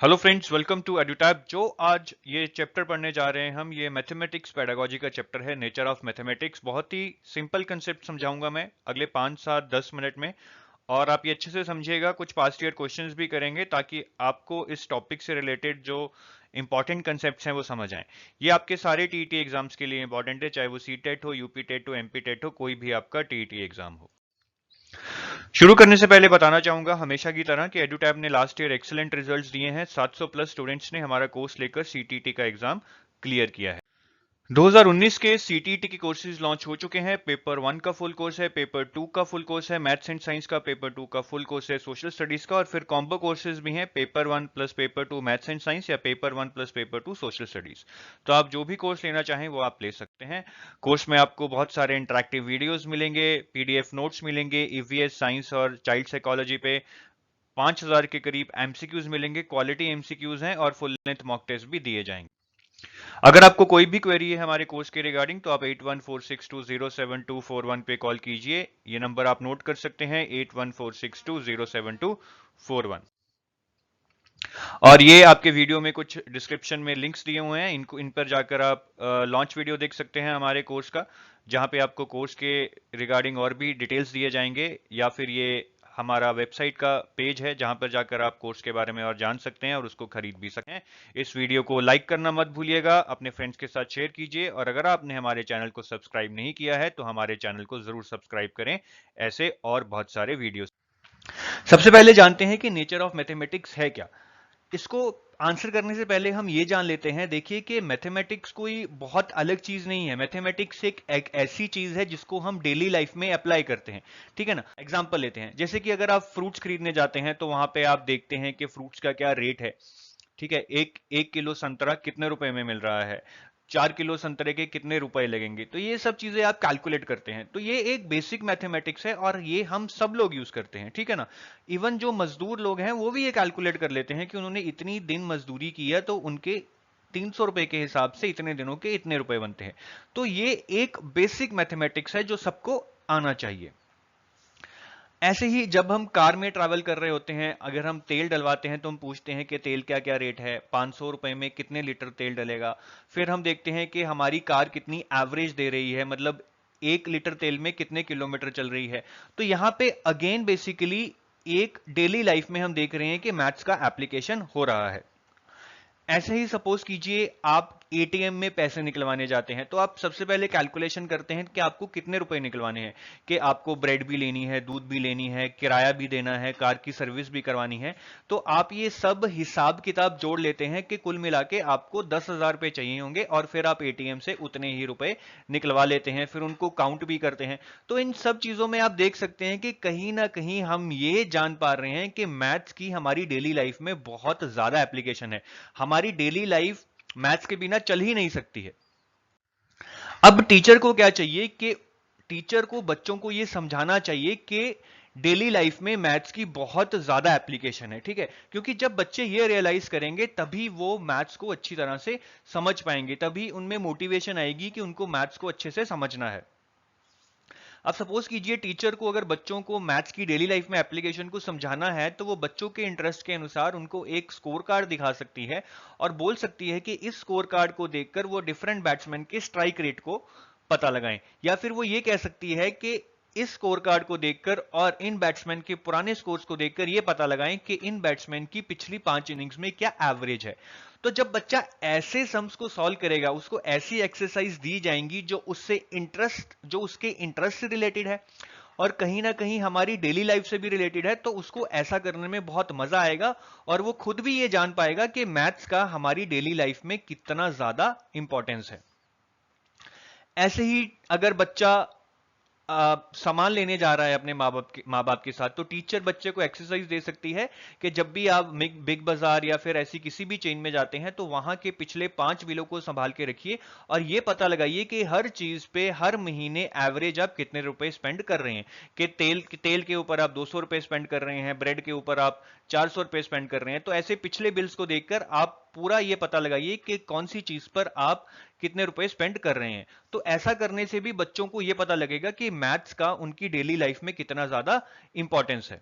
Hello friends, welcome to Edutab. जो आज ये चैप्टर पढ़ने जा रहे हैं हम, ये मैथमेटिक्स पेडागोजी का चैप्टर है, नेचर ऑफ मैथमेटिक्स। बहुत ही सिंपल कंसेप्ट समझाऊंगा मैं अगले 5 7 10 मिनट में, और आप ये अच्छे से समझिएगा। कुछ पास्ट ईयर क्वेश्चंस भी करेंगे ताकि आपको इस टॉपिक से रिलेटेड जो इंपॉर्टेंट कंसेप्ट्स हैं वो समझ आए। ये आपके सारे टीईटी एग्जाम्स के लिए इंपॉर्टेंट है, चाहे वो सी टेट हो, यूपी टेट हो, एमपी टेट हो, कोई भी आपका टीईटी एग्जाम हो। शुरू करने से पहले बताना चाहूंगा हमेशा की तरह कि एडुटैब ने लास्ट ईयर एक्सीलेंट रिजल्ट्स दिए हैं। 700 प्लस स्टूडेंट्स ने हमारा कोर्स लेकर सीटीटी का एग्जाम क्लियर किया है। 2019 के सीटीटी के कोर्सेज लॉन्च हो चुके हैं। पेपर 1 का फुल कोर्स है, पेपर 2 का फुल कोर्स है, मैथ्स एंड साइंस का पेपर 2 का फुल कोर्स है, सोशल स्टडीज का, और फिर कॉम्बो कोर्सेज भी हैं, paper 1 plus paper 2 maths and science या paper 1 plus paper 2 social studies. तो आप जो भी कोर्स लेना चाहें वो आप ले सकते हैं। कोर्स में आपको बहुत सारे इंटरेक्टिव वीडियोज मिलेंगे, पीडीएफ नोट्स मिलेंगे, ईवीएस साइंस और चाइल्ड साइकोलॉजी पे 5000 के करीब एमसीक्यूज मिलेंगे, क्वालिटी एमसीक्यूज हैं, और फुल लेंथ मॉक टेस्ट भी दिए जाएंगे। अगर आपको कोई भी क्वेरी है हमारे कोर्स के रिगार्डिंग तो आप 8146207241 पे कॉल कीजिए। ये नंबर आप नोट कर सकते हैं, 8146207241। और ये आपके वीडियो में कुछ डिस्क्रिप्शन में लिंक्स दिए हुए हैं, इनको इन पर जाकर आप लॉन्च वीडियो देख सकते हैं हमारे कोर्स का, जहां पे आपको कोर्स के रिगार्डिंग और भी डिटेल्स दिए जाएंगे, या फिर ये हमारा वेबसाइट का पेज है जहां पर जाकर आप कोर्स के बारे में और जान सकते हैं और उसको खरीद भी सकते हैं। इस वीडियो को लाइक करना मत भूलिएगा, अपने फ्रेंड्स के साथ शेयर कीजिए, और अगर आपने हमारे चैनल को सब्सक्राइब नहीं किया है तो हमारे चैनल को जरूर सब्सक्राइब करें, ऐसे और बहुत सारे वीडियो। सबसे पहले जानते हैं कि नेचर ऑफ मैथमेटिक्स है क्या। इसको आंसर करने से पहले हम ये जान लेते हैं, देखिए कि मैथमेटिक्स कोई बहुत अलग चीज नहीं है। मैथमेटिक्स एक ऐसी चीज है जिसको हम डेली लाइफ में अप्लाई करते हैं, ठीक है ना। एग्जांपल लेते हैं, जैसे कि अगर आप फ्रूट्स खरीदने जाते हैं तो वहां पे आप देखते हैं कि फ्रूट्स का क्या रेट है, ठीक है। एक एक किलो संतरा कितने रुपए में मिल रहा है, 4 किलो संतरे के कितने रुपए लगेंगे, तो ये सब चीजें आप कैलकुलेट करते हैं। तो ये एक बेसिक मैथमेटिक्स है और ये हम सब लोग यूज करते हैं, ठीक है ना। इवन जो मजदूर लोग हैं वो भी ये कैलकुलेट कर लेते हैं कि उन्होंने इतनी दिन मजदूरी की है तो उनके 300 रुपए के हिसाब से इतने दिनों के इतने रुपए बनते हैं। तो ये एक बेसिक मैथमेटिक्स है जो सबको आना चाहिए। ऐसे ही जब हम कार में ट्रैवल कर रहे होते हैं, अगर हम तेल डलवाते हैं तो हम पूछते हैं कि तेल क्या क्या रेट है, 500 रुपए में कितने लीटर तेल डलेगा। फिर हम देखते हैं कि हमारी कार कितनी एवरेज दे रही है, मतलब 1 लीटर तेल में कितने किलोमीटर चल रही है। तो यहां पे अगेन बेसिकली एक डेली लाइफ में हम देख रहे हैं कि मैथ्स का एप्लीकेशन हो रहा है। ऐसे ही सपोज कीजिए आप एटीएम में पैसे निकलवाने जाते हैं, तो आप सबसे पहले कैलकुलेशन करते हैं कि आपको कितने रुपए निकलवाने हैं, कि आपको ब्रेड भी लेनी है, दूध भी लेनी है, किराया भी देना है, कार की सर्विस भी करवानी है। तो आप ये सब हिसाब किताब जोड़ लेते हैं कि कुल मिला के आपको 10,000 रुपए चाहिए होंगे, और फिर आप एटीएम से उतने ही रुपए निकलवा लेते हैं, फिर उनको काउंट भी करते हैं। तो इन सब चीजों में आप देख सकते हैं कि कहीं ना कहीं हम ये जान पा रहे हैं कि मैथ्स की हमारी डेली लाइफ में बहुत ज्यादा एप्लीकेशन है। हमारी डेली लाइफ मैथ्स के बिना चल ही नहीं सकती है। अब टीचर को क्या चाहिए कि टीचर को बच्चों को यह समझाना चाहिए कि डेली लाइफ में मैथ्स की बहुत ज्यादा एप्लीकेशन है, ठीक है। क्योंकि जब बच्चे ये रियलाइज करेंगे तभी वो मैथ्स को अच्छी तरह से समझ पाएंगे, तभी उनमें मोटिवेशन आएगी कि उनको मैथ्स को अच्छे से समझना है। अब सपोज कीजिए टीचर को अगर बच्चों को मैथ्स की डेली लाइफ में एप्लीकेशन को समझाना है, तो वो बच्चों के इंटरेस्ट के अनुसार उनको एक स्कोर कार्ड दिखा सकती है और बोल सकती है कि इस स्कोर कार्ड को देखकर वो डिफरेंट बैट्समैन के स्ट्राइक रेट को पता लगाएं। या फिर वो ये कह सकती है कि इस स्कोर कार्ड को देखकर और इन बैट्समैन के पुराने स्कोर्स को देखकर यह पता लगाएं कि इन बैट्समैन की पिछली 5 इनिंग्स में क्या एवरेज है। तो जब बच्चा ऐसे सम्स को सॉल्व करेगा, उसको ऐसी एक्सरसाइज दी जाएंगी जो उसके इंटरेस्ट से रिलेटेड है और कहीं ना कहीं हमारी डेली लाइफ से भी रिलेटेड है, तो उसको ऐसा करने में बहुत मजा आएगा और वो खुद भी ये जान पाएगा कि मैथ्स का हमारी डेली लाइफ में कितना ज्यादा इंपॉर्टेंस है। ऐसे ही अगर बच्चा सामान लेने जा रहा है अपने माँ बाप के साथ, तो टीचर बच्चे को एक्सरसाइज दे सकती है कि जब भी आप बिग बाजार या फिर ऐसी किसी भी चेन में जाते हैं तो वहां के पिछले 5 बिलों को संभाल के रखिए और ये पता लगाइए कि हर चीज पे हर महीने एवरेज आप कितने रुपए स्पेंड कर रहे हैं। कि तेल के ऊपर आप 200 रुपए स्पेंड कर रहे हैं, ब्रेड के ऊपर आप 400 रुपए स्पेंड कर रहे हैं। तो ऐसे पिछले बिल्स को देखकर आप पूरा ये पता लगाइए कि कौन सी चीज पर आप कितने रुपए स्पेंड कर रहे हैं। तो ऐसा करने से भी बच्चों को यह पता लगेगा कि मैथ्स का उनकी डेली लाइफ में कितना ज्यादा इंपॉर्टेंस है।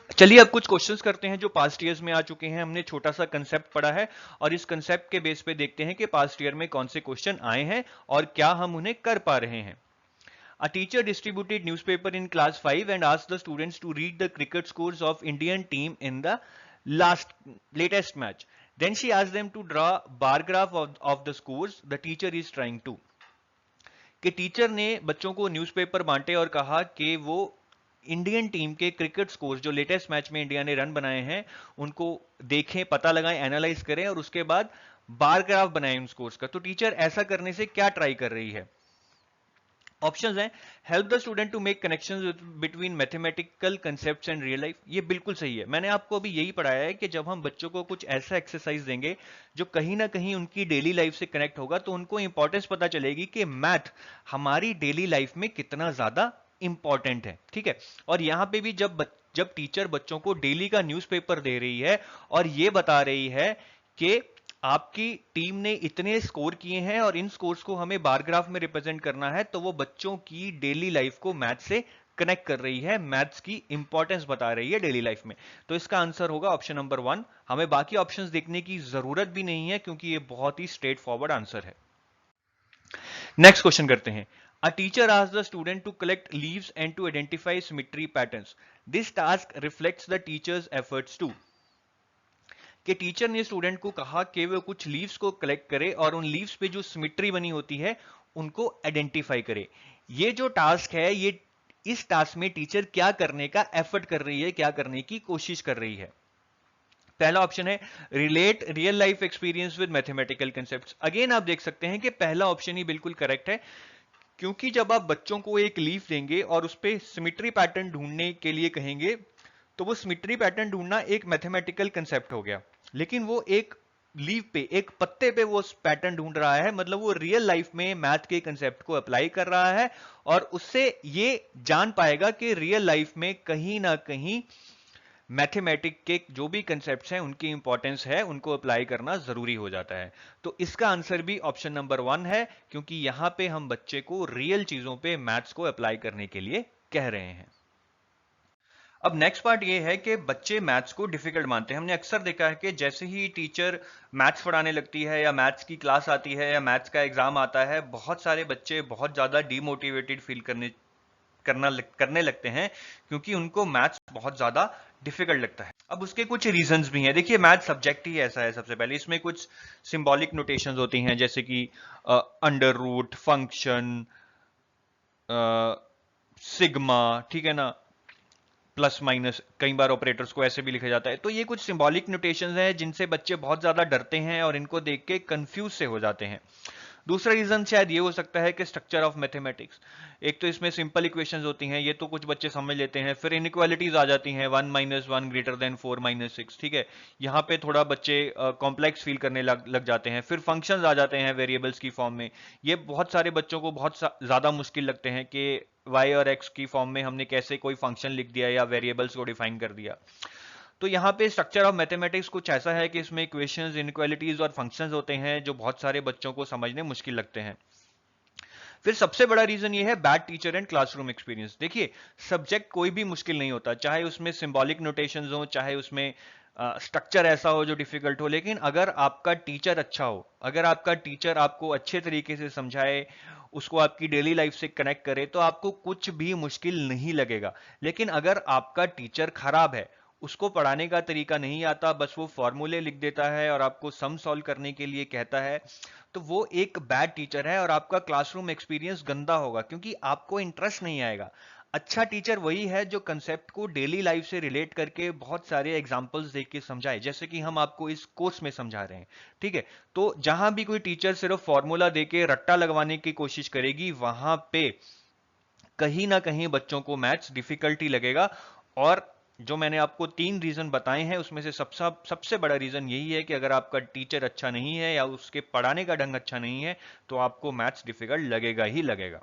चलिए अब कुछ क्वेश्चंस करते हैं जो पास्ट ईयर्स में आ चुके हैं। हमने छोटा सा कंसेप्ट पढ़ा है और इस कंसेप्ट के बेस पे देखते हैं कि पास्ट ईयर में कौन से क्वेश्चन आए हैं और क्या हम उन्हें कर पा रहे हैं। A teacher distributed newspaper in class 5 and asked the students to read the cricket scores of Indian team in the latest match. Then she asked them to draw bar graph of the scores the teacher is trying to. कि teacher ने बच्चों को newspaper बांटे और कहा कि वो Indian team के क्रिकेट स्कोर्स जो लेटेस्ट मैच में इंडिया ने रन बनाए हैं उनको देखें, पता लगाएं, एनालाइज करें और उसके बाद बार ग्राफ बनाएं उन स्कोर्स का। तो टीचर ऐसा करने से क्या ट्राई कर रही है? ऑप्शंस हैं, help the student to make connections between mathematical concepts and real life. ये बिल्कुल सही है। मैंने आपको अभी यही पढ़ाया है कि जब हम बच्चों को कुछ ऐसा एक्सरसाइज देंगे जो कहीं ना कहीं उनकी डेली लाइफ से कनेक्ट होगा तो उनको इंपॉर्टेंस पता चलेगी कि मैथ हमारी डेली लाइफ में कितना ज्यादा इंपॉर्टेंट है। ठीक है, और यहां पे भी जब टीचर बच्चों को डेली का न्यूज़पेपर दे रही है और ये बता रही है कि आपकी टीम ने इतने स्कोर किए हैं और इन स्कोर्स को हमें बार ग्राफ में रिप्रेजेंट करना है, तो वो बच्चों की डेली लाइफ को मैथ से कनेक्ट कर रही है, मैथ्स की इंपॉर्टेंस बता रही है डेली लाइफ में। तो इसका आंसर होगा ऑप्शन नंबर 1। हमें बाकी ऑप्शंस देखने की जरूरत भी नहीं है क्योंकि ये बहुत ही स्ट्रेट फॉरवर्ड आंसर है। नेक्स्ट क्वेश्चन करते हैं। A teacher asked the student to collect leaves and to identify symmetry patterns. This task reflects the teacher's efforts too. कि टीचर ने स्टूडेंट को कहा कि वो कुछ लीव्स को कलेक्ट करे और उन लीव्स पे जो सिमेट्री बनी होती है उनको आइडेंटिफाई करे। ये जो टास्क है, ये इस टास्क में टीचर क्या करने का एफर्ट कर रही है, क्या करने की कोशिश कर रही है? पहला ऑप्शन है relate real life experience with mathematical concepts. Again आप देख सकते हैं कि पहला ऑप्शन ही बिल्कुल करेक्ट है, क्योंकि जब आप बच्चों को एक लीफ देंगे और उस पर सिमेट्री पैटर्न ढूंढने के लिए कहेंगे तो वो सिमेट्री पैटर्न ढूंढना एक मैथमेटिकल कंसेप्ट हो गया, लेकिन वो एक लीव पे, एक पत्ते पे वो पैटर्न ढूंढ रहा है, मतलब वो रियल लाइफ में मैथ के कंसेप्ट को अप्लाई कर रहा है और उससे ये जान पाएगा कि रियल लाइफ में कहीं ना कहीं मैथमेटिक के जो भी कंसेप्ट्स हैं उनकी इंपॉर्टेंस है, उनको अप्लाई करना जरूरी हो जाता है। तो इसका आंसर भी ऑप्शन नंबर 1 है, क्योंकि यहां पे हम बच्चे को रियल चीजों पे मैथ्स को अप्लाई करने के लिए कह रहे हैं। अब नेक्स्ट पार्ट ये है कि बच्चे मैथ्स को डिफिकल्ट मानते हैं। हमने अक्सर देखा है कि जैसे ही टीचर मैथ्स पढ़ाने लगती है या मैथ्स की क्लास आती है या मैथ्स का एग्जाम आता है, बहुत सारे बच्चे बहुत ज्यादा डीमोटिवेटेड फील करने लगते हैं क्योंकि उनको मैथ्स बहुत ज्यादा डिफिकल्ट लगता है। अब उसके कुछ रीजंस भी हैं। देखिए, मैथ सब्जेक्ट ही ऐसा है। सबसे पहले इसमें कुछ सिंबॉलिक नोटेशंस होती हैं, जैसे कि अंडर रूट, फंक्शन, सिग्मा, ठीक है ना, प्लस माइनस, कई बार ऑपरेटर्स को ऐसे भी लिखा जाता है। तो ये कुछ सिंबॉलिक नोटेशंस हैं जिनसे बच्चे बहुत ज्यादा डरते हैं और इनको देख के कंफ्यूज से हो जाते हैं। दूसरा रीजन शायद ये हो सकता है कि स्ट्रक्चर ऑफ मैथमेटिक्स। एक तो इसमें सिंपल इक्वेशंस होती हैं, ये तो कुछ बच्चे समझ लेते हैं, फिर इनइक्वालिटीज आ जाती हैं, 1 - 1 ग्रेटर देन 4 - 6, ठीक है, यहाँ पे थोड़ा बच्चे कॉम्प्लेक्स फील करने लग जाते हैं। फिर फंक्शंस आ जाते हैं वेरिएबल्स की फॉर्म में, ये बहुत सारे बच्चों को बहुत ज्यादा मुश्किल लगते हैं कि y और x की फॉर्म में हमने कैसे कोई फंक्शन लिख दिया या वेरिएबल्स को डिफाइन कर दिया। तो यहाँ पे स्ट्रक्चर ऑफ मैथमेटिक्स कुछ ऐसा है कि इसमें इक्वेशंस, इनइक्वालिटीज और फंक्शंस होते हैं जो बहुत सारे बच्चों को समझने मुश्किल लगते हैं। फिर सबसे बड़ा रीजन ये है bad teacher and classroom experience. देखिए, सब्जेक्ट कोई भी मुश्किल नहीं होता, चाहे उसमें सिंबॉलिक नोटेशंस हो, चाहे उसमें स्ट्रक्चर ऐसा हो जो डिफिकल्ट हो, लेकिन अगर आपका टीचर अच्छा हो, अगर आपका टीचर आपको अच्छे तरीके से समझाए, उसको आपकी डेली लाइफ से कनेक्ट करे, तो आपको कुछ भी मुश्किल नहीं लगेगा। लेकिन अगर आपका टीचर खराब है, उसको पढ़ाने का तरीका नहीं आता, बस वो फॉर्मूले लिख देता है और आपको सम सॉल्व करने के लिए कहता है, तो वो एक बैड टीचर है और आपका क्लासरूम एक्सपीरियंस गंदा होगा क्योंकि आपको इंटरेस्ट नहीं आएगा। अच्छा टीचर वही है जो कंसेप्ट को डेली लाइफ से रिलेट करके बहुत सारे एग्जांपल्स देख के समझाए, जैसे कि हम आपको इस कोर्स में समझा रहे हैं। ठीक है, तो जहां भी कोई टीचर सिर्फ फॉर्मूला देके रट्टा लगवाने की कोशिश करेगी, वहां पे कहीं ना कहीं बच्चों को मैथ्स डिफिकल्टी लगेगा। और जो मैंने आपको 3 रीजन बताए हैं उसमें से सबसे बड़ा रीजन यही है कि अगर आपका टीचर अच्छा नहीं है या उसके पढ़ाने का ढंग अच्छा नहीं है तो आपको मैथ्स डिफिकल्ट लगेगा ही लगेगा।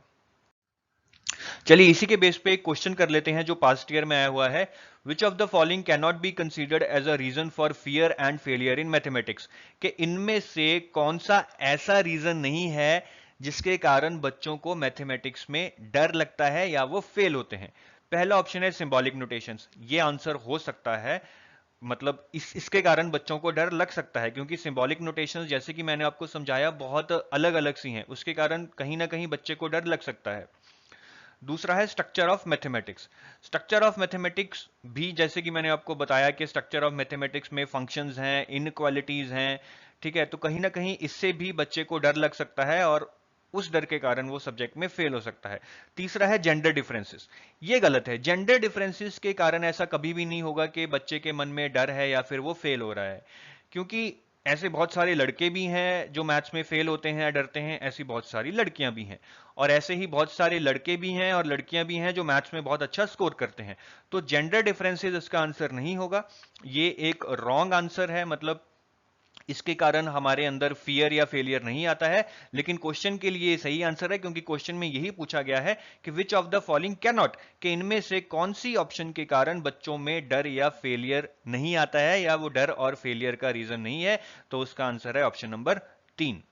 चलिए इसी के बेस पे एक क्वेश्चन कर लेते हैं जो पास्ट ईयर में आया हुआ है। Which of the following can not be considered as a reason for fear and failure in mathematics. कि इनमें से कौन सा ऐसा रीजन नहीं है जिसके कारण बच्चों को मैथमेटिक्स में डर लगता है या वो फेल होते हैं। पहला ऑप्शन है सिंबॉलिक नोटेशंस, ये आंसर हो सकता है। मतलब इसके कारण बच्चों को डर लग सकता है, क्योंकि सिंबॉलिक नोटेशंस जैसे कि मैंने आपको समझाया बहुत अलग अलग सी हैं, उसके कारण कहीं ना कहीं बच्चे को डर लग सकता है। दूसरा है structure of mathematics. Structure of mathematics भी जैसे कि मैंने आपको बताया कि स्ट्रक्चर ऑफ मैथमेटिक्स में फंक्शंस हैं, इनक्वालिटीज हैं, ठीक है, तो कहीं ना कहीं इससे भी बच्चे को डर लग सकता है और उस डर के कारण वो सब्जेक्ट में फेल हो सकता है। तीसरा है जेंडर डिफरेंसेस। ये गलत है, जेंडर डिफरेंसेस के कारण ऐसा कभी भी नहीं होगा कि बच्चे के मन में डर है या फिर वो फेल हो रहा है, क्योंकि ऐसे बहुत सारे लड़के भी हैं जो मैथ्स में फेल होते हैं या डरते हैं, ऐसी बहुत सारी लड़कियां भी हैं, और ऐसे ही बहुत सारे लड़के भी हैं और लड़कियां भी हैं जो मैथ्स में बहुत अच्छा स्कोर करते हैं। तो जेंडर डिफरेंसेस इसका आंसर नहीं होगा, ये एक रॉन्ग आंसर है। मतलब इसके कारण हमारे अंदर फियर या फेलियर नहीं आता है, लेकिन क्वेश्चन के लिए सही आंसर है, क्योंकि क्वेश्चन में यही पूछा गया है कि विच of the following can not, कि इनमें से कौन सी ऑप्शन के कारण बच्चों में डर या फेलियर नहीं आता है, या वो डर और फेलियर का रीजन नहीं है। तो उसका आंसर है ऑप्शन नंबर 3।